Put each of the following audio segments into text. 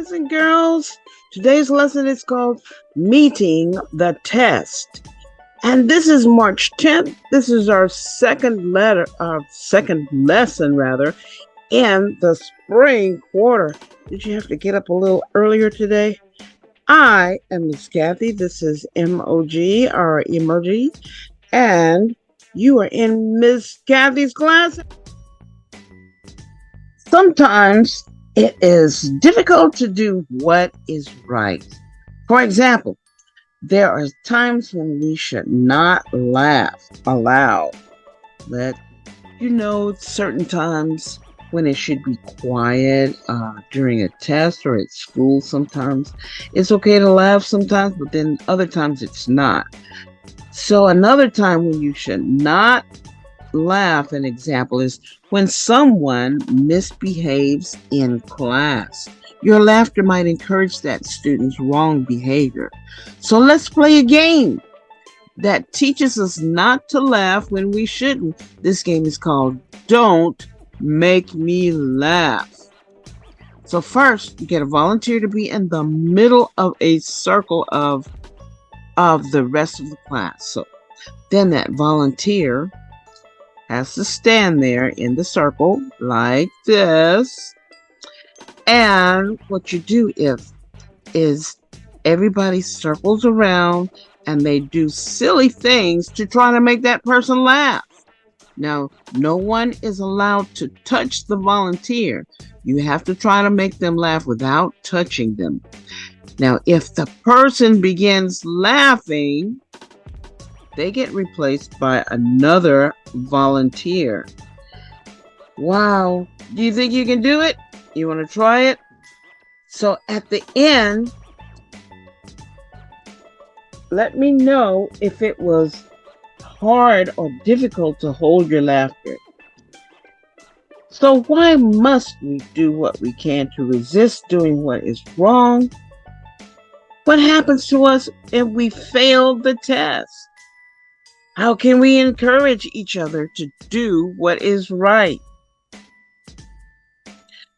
boys and girls. Today's lesson is called Meeting the Test. And this is March 10th. This is our second lesson rather, in the spring quarter. Did you have to get up a little earlier today? I am Miss Kathy. This is MOG or Emoji. And you are in Miss Kathy's class. Sometimes it is difficult to do what is right. For example, there are times when we should not laugh aloud. Certain times when it should be quiet during a test or at school. Sometimes it's okay to laugh sometimes, but then other times it's not. So another time when you should not laugh, an example, is when someone misbehaves in class. Your laughter might encourage that student's wrong behavior. So let's play a game that teaches us not to laugh when we shouldn't. This game is called Don't Make Me Laugh. So first, you get a volunteer to be in the middle of a circle of the rest of the class. So then that volunteer has to stand there in the circle like this. And what you do is everybody circles around and they do silly things to try to make that person laugh. Now, no one is allowed to touch the volunteer. You have to try to make them laugh without touching them. Now, if the person begins laughing, they get replaced by another volunteer. Wow. Do you think you can do it? You want to try it? So at the end, let me know if it was hard or difficult to hold your laughter. So why must we do what we can to resist doing what is wrong? What happens to us if we fail the test? How can we encourage each other to do what is right?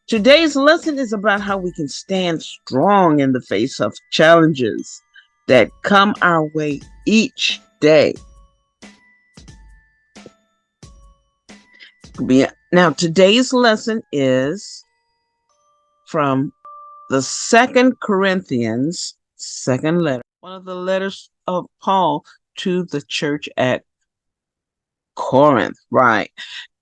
Today's lesson is about how we can stand strong in the face of challenges that come our way each day. Now, today's lesson is from the 2 Corinthians, second letter, one of the letters of Paul to the church at Corinth, right?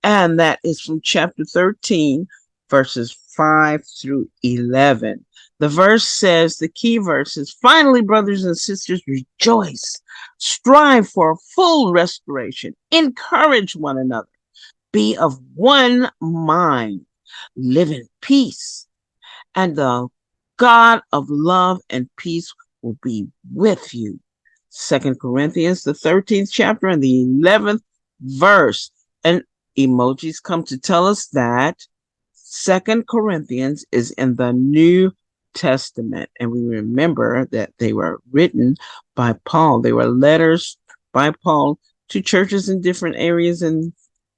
And that is from chapter 13, verses 5 through 11. The verse says, the key verse is, finally, brothers and sisters, rejoice, strive for full restoration, encourage one another, be of one mind, live in peace, and the God of love and peace will be with you. 2 Corinthians, the 13th chapter and the 11th verse. And emojis come to tell us that 2 Corinthians is in the New Testament. And we remember that they were written by Paul. They were letters by Paul to churches in different areas, in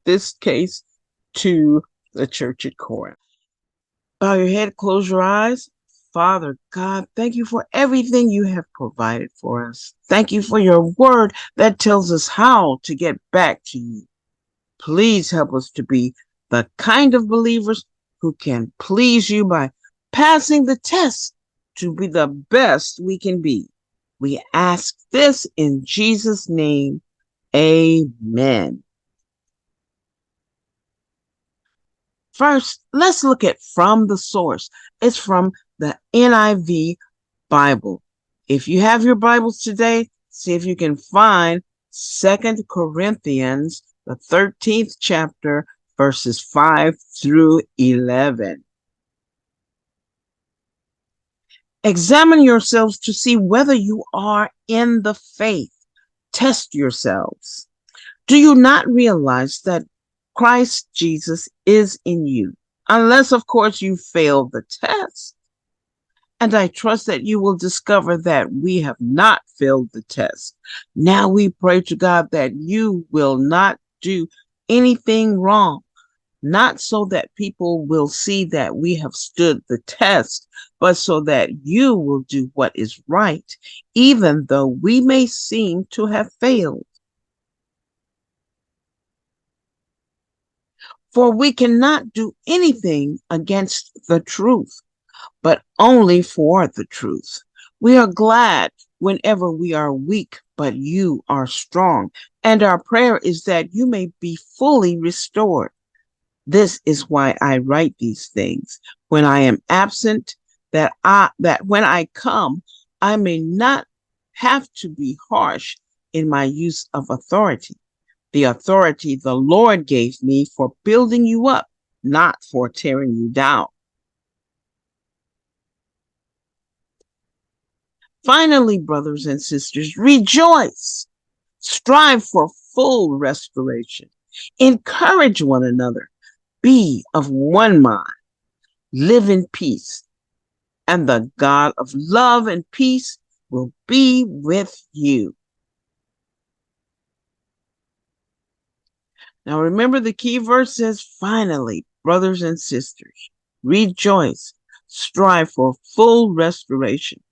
this case, to the church at Corinth. Bow your head, close your eyes. Father God, thank you for everything you have provided for us. Thank you for your word that tells us how to get back to you. Please help us to be the kind of believers who can please you by passing the test to be the best we can be. We ask this in Jesus' name. Amen. First, let's look at from the source. It's from the NIV Bible. If you have your Bibles today, see if you can find 2 Corinthians, the 13th chapter, verses 5 through 11. Examine yourselves to see whether you are in the faith. Test yourselves. Do you not realize that Christ Jesus is in you? Unless, of course, you fail the test. And I trust that you will discover that we have not failed the test. Now we pray to God that you will not do anything wrong, not so that people will see that we have stood the test, but so that you will do what is right, even though we may seem to have failed. For we cannot do anything against the truth, but only for the truth. We are glad whenever we are weak, but you are strong. And our prayer is that you may be fully restored. This is why I write these things when I am absent, that when I come, I may not have to be harsh in my use of authority. The authority the Lord gave me for building you up, not for tearing you down. Finally, brothers and sisters, rejoice. Strive for full restoration. Encourage one another. Be of one mind. Live in peace. And the God of love and peace will be with you. Now remember, the key verse says, finally, brothers and sisters, rejoice. Strive for full restoration.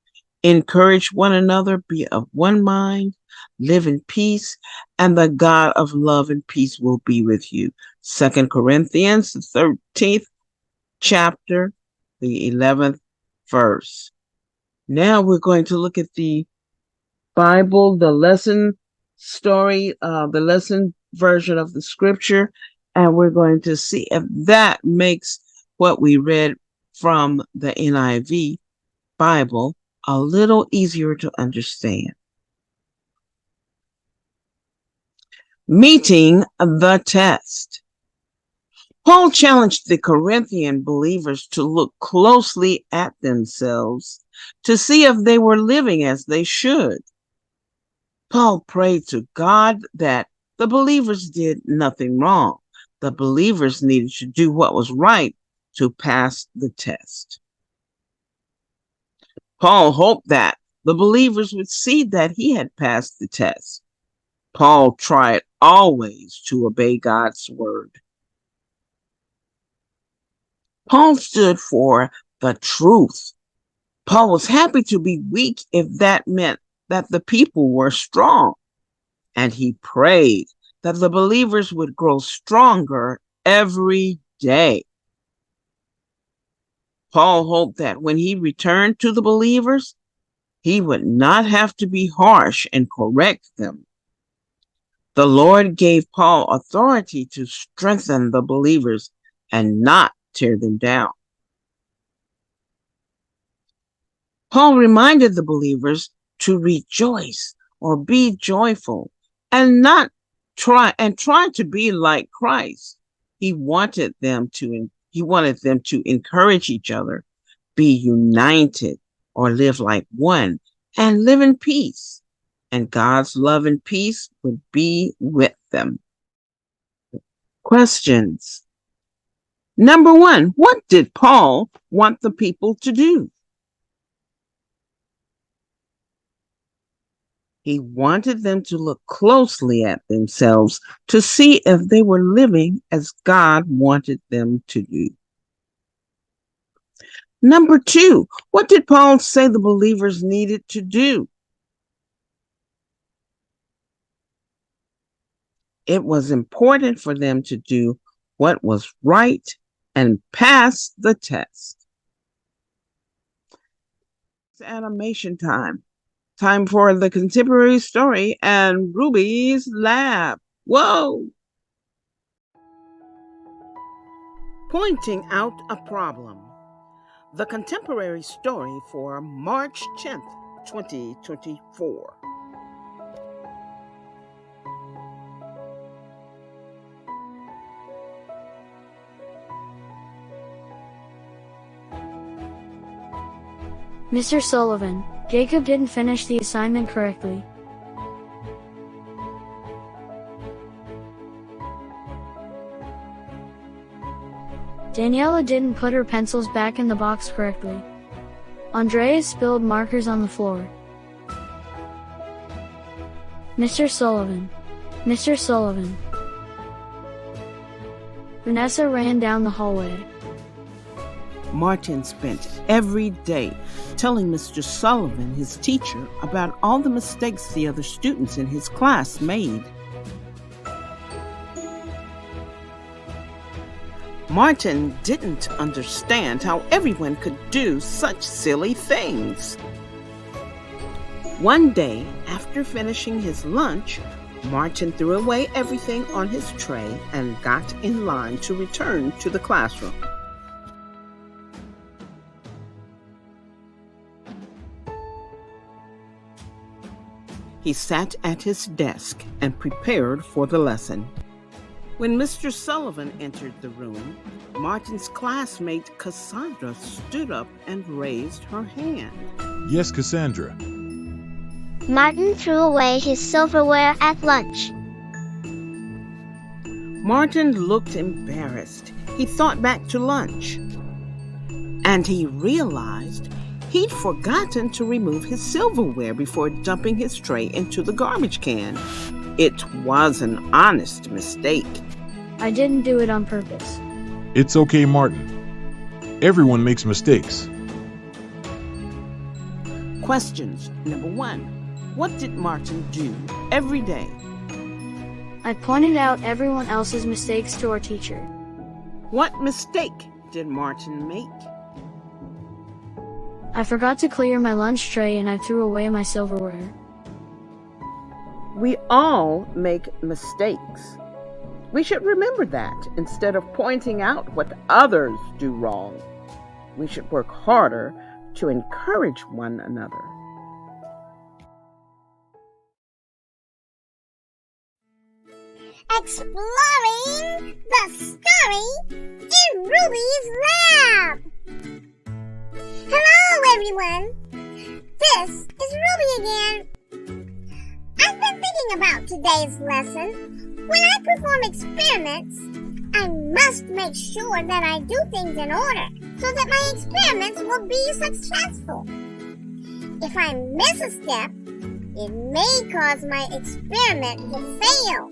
Encourage one another, be of one mind, live in peace, and the God of love and peace will be with you. 2 Corinthians, the 13th chapter, the 11th verse. Now we're going to look at the Bible, the lesson story, the lesson version of the scripture, and we're going to see if that makes what we read from the NIV Bible a little easier to understand. Meeting the test. Paul challenged the Corinthian believers to look closely at themselves to see if they were living as they should. Paul prayed to God that the believers did nothing wrong. The believers needed to do what was right to pass the test. Paul hoped that the believers would see that he had passed the test. Paul tried always to obey God's word. Paul stood for the truth. Paul was happy to be weak if that meant that the people were strong. And he prayed that the believers would grow stronger every day. Paul hoped that when he returned to the believers, he would not have to be harsh and correct them. The Lord gave Paul authority to strengthen the believers and not tear them down. Paul reminded the believers to rejoice or be joyful and try to be like Christ. He wanted them to encourage each other, be united, or live like one, and live in peace. And God's love and peace would be with them. Questions. Number 1, what did Paul want the people to do? He wanted them to look closely at themselves to see if they were living as God wanted them to do. Number 2, what did Paul say the believers needed to do? It was important for them to do what was right and pass the test. It's animation time. Time for the contemporary story and Ruby's Lab. Whoa! Pointing out a problem. The contemporary story for March 10th, 2024. Mr. Sullivan, Jacob didn't finish the assignment correctly. Daniela didn't put her pencils back in the box correctly. Andreas spilled markers on the floor. Mr. Sullivan. Mr. Sullivan. Vanessa ran down the hallway. Martin spent every day telling Mr. Sullivan, his teacher, about all the mistakes the other students in his class made. Martin didn't understand how everyone could do such silly things. One day, after finishing his lunch, Martin threw away everything on his tray and got in line to return to the classroom. He sat at his desk and prepared for the lesson. When Mr. Sullivan entered the room, Martin's classmate Cassandra stood up and raised her hand. Yes, Cassandra. Martin threw away his silverware at lunch. Martin looked embarrassed. He thought back to lunch, and he realized he'd forgotten to remove his silverware before dumping his tray into the garbage can. It was an honest mistake. I didn't do it on purpose. It's okay, Martin. Everyone makes mistakes. Questions. Number 1. What did Martin do every day? I pointed out everyone else's mistakes to our teacher. What mistake did Martin make? I forgot to clear my lunch tray and I threw away my silverware. We all make mistakes. We should remember that instead of pointing out what others do wrong. We should work harder to encourage one another. Exploring the story in Ruby's lab. Hello, everyone. This is Ruby again. I've been thinking about today's lesson. When I perform experiments, I must make sure that I do things in order so that my experiments will be successful. If I miss a step, it may cause my experiment to fail.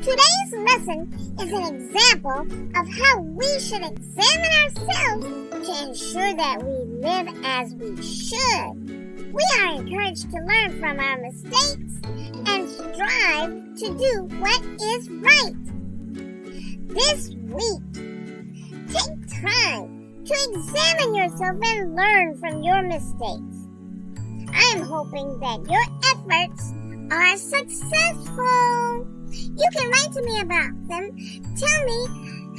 Today's lesson is an example of how we should examine ourselves to ensure that we live as we should. We are encouraged to learn from our mistakes and strive to do what is right. This week, take time to examine yourself and learn from your mistakes. I am hoping that your efforts are successful. You can write to me about them. Tell me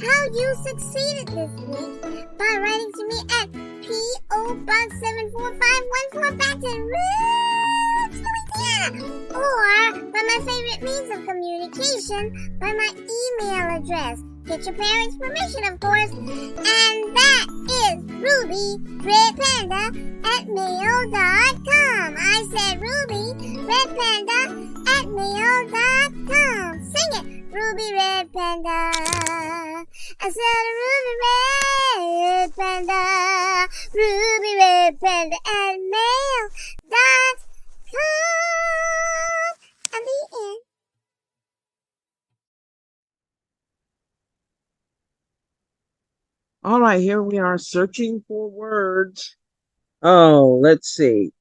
how you succeeded this week by writing to me at P.O. Box 74514 Baton Rouge, Louisiana, or by my favorite means of communication, by my email address. Get your parents' permission, of course, and that is rubyredpanda@mail.com. I said rubyredpanda@mail.com. Sing it, Ruby Red Panda. I said Ruby Red Panda, Ruby Red Panda @mail.com. And the end. All right, here we are searching for words. Oh, let's see.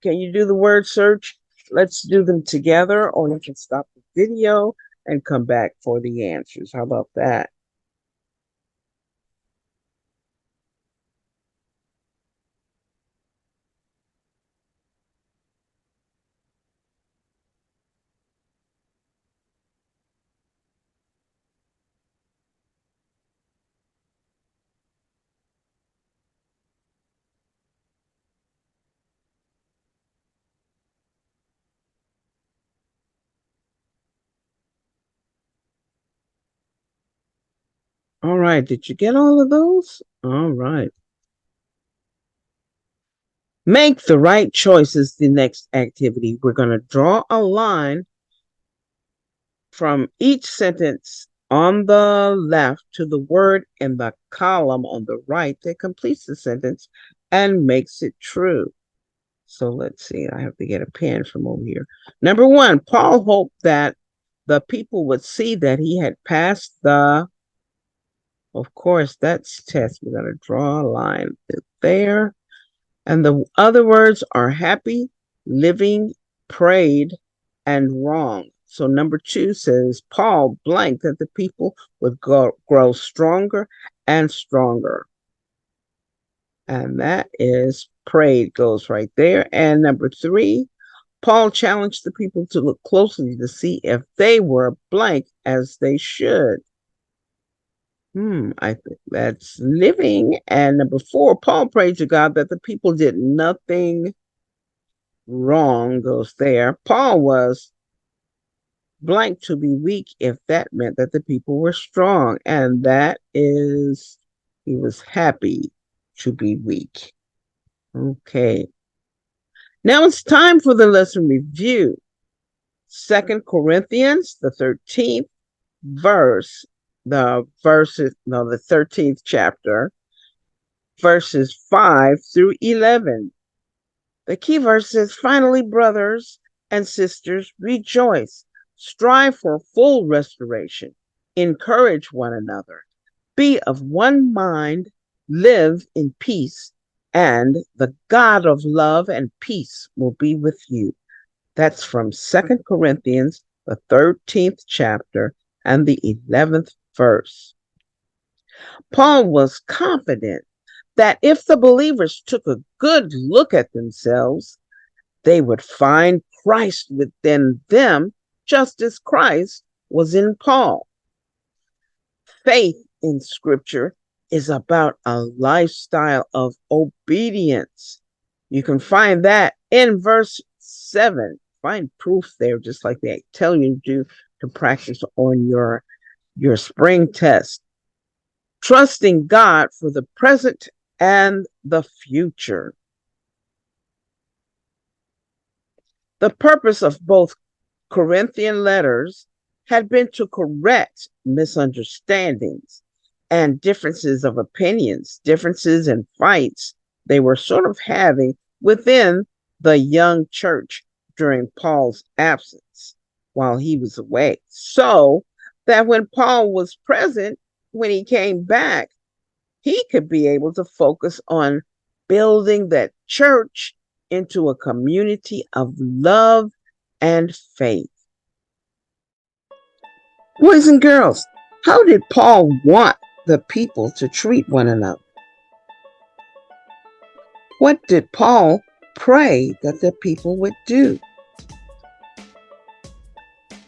Can you do the word search? Let's do them together, or you can stop the video and come back for the answers. How about that? All right, did you get all of those? All right. Make the right choices the next activity. We're going to draw a line from each sentence on the left to the word in the column on the right that completes the sentence and makes it true. So let's see, I have to get a pen from over here. Number 1, Paul hoped that the people would see that he had passed the Of course, that's test. We're going to draw a line there. And the other words are happy, living, prayed, and wrong. So number 2 says, Paul blanked that the people would grow stronger and stronger. And that is prayed goes right there. And number 3, Paul challenged the people to look closely to see if they were blank as they should. I think that's living. And number 4, Paul prayed to God that the people did nothing wrong goes there. Paul was blank to be weak if that meant that the people were strong. And that is, he was happy to be weak. Okay. Now it's time for the lesson review. 2 Corinthians, the 13th verse, the 13th chapter, verses 5 through 11. The key verse is, finally, brothers and sisters, rejoice, strive for full restoration, encourage one another, be of one mind, live in peace, and the God of love and peace will be with you. That's from 2 Corinthians, the 13th chapter, and the 11th verse. Paul was confident that if the believers took a good look at themselves, they would find Christ within them, just as Christ was in Paul. Faith in Scripture is about a lifestyle of obedience. You can find that in verse 7. Find proof there, just like they tell you to practice on your spring test. Trusting God for the present and the future. The purpose of both Corinthian letters had been to correct misunderstandings and differences of opinions, differences and fights they were sort of having within the young church during Paul's absence while he was away. So that when Paul was present, when he came back, he could be able to focus on building that church into a community of love and faith. Boys and girls, how did Paul want the people to treat one another? What did Paul pray that the people would do?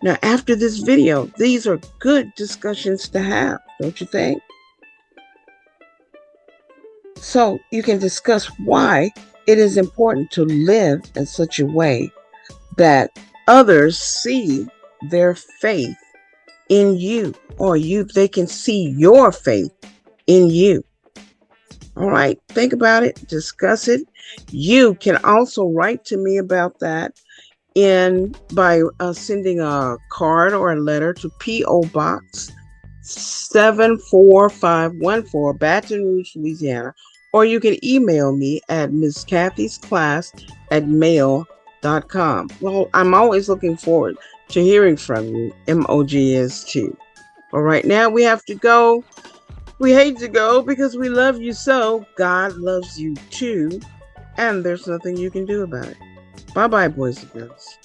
Now, after this video, these are good discussions to have, don't you think? So you can discuss why it is important to live in such a way that others see their faith in you, or they can see your faith in you. All right, think about it, discuss it. You can also write to me about that by sending a card or a letter to P.O. Box 74514, Baton Rouge, Louisiana, or you can email me at MissKathy'sClass@mail.com. Well, I'm always looking forward to hearing from you. MOG is too. All right, now we have to go. We hate to go because we love you so. God loves you too, and there's nothing you can do about it. Bye-bye, boys and girls.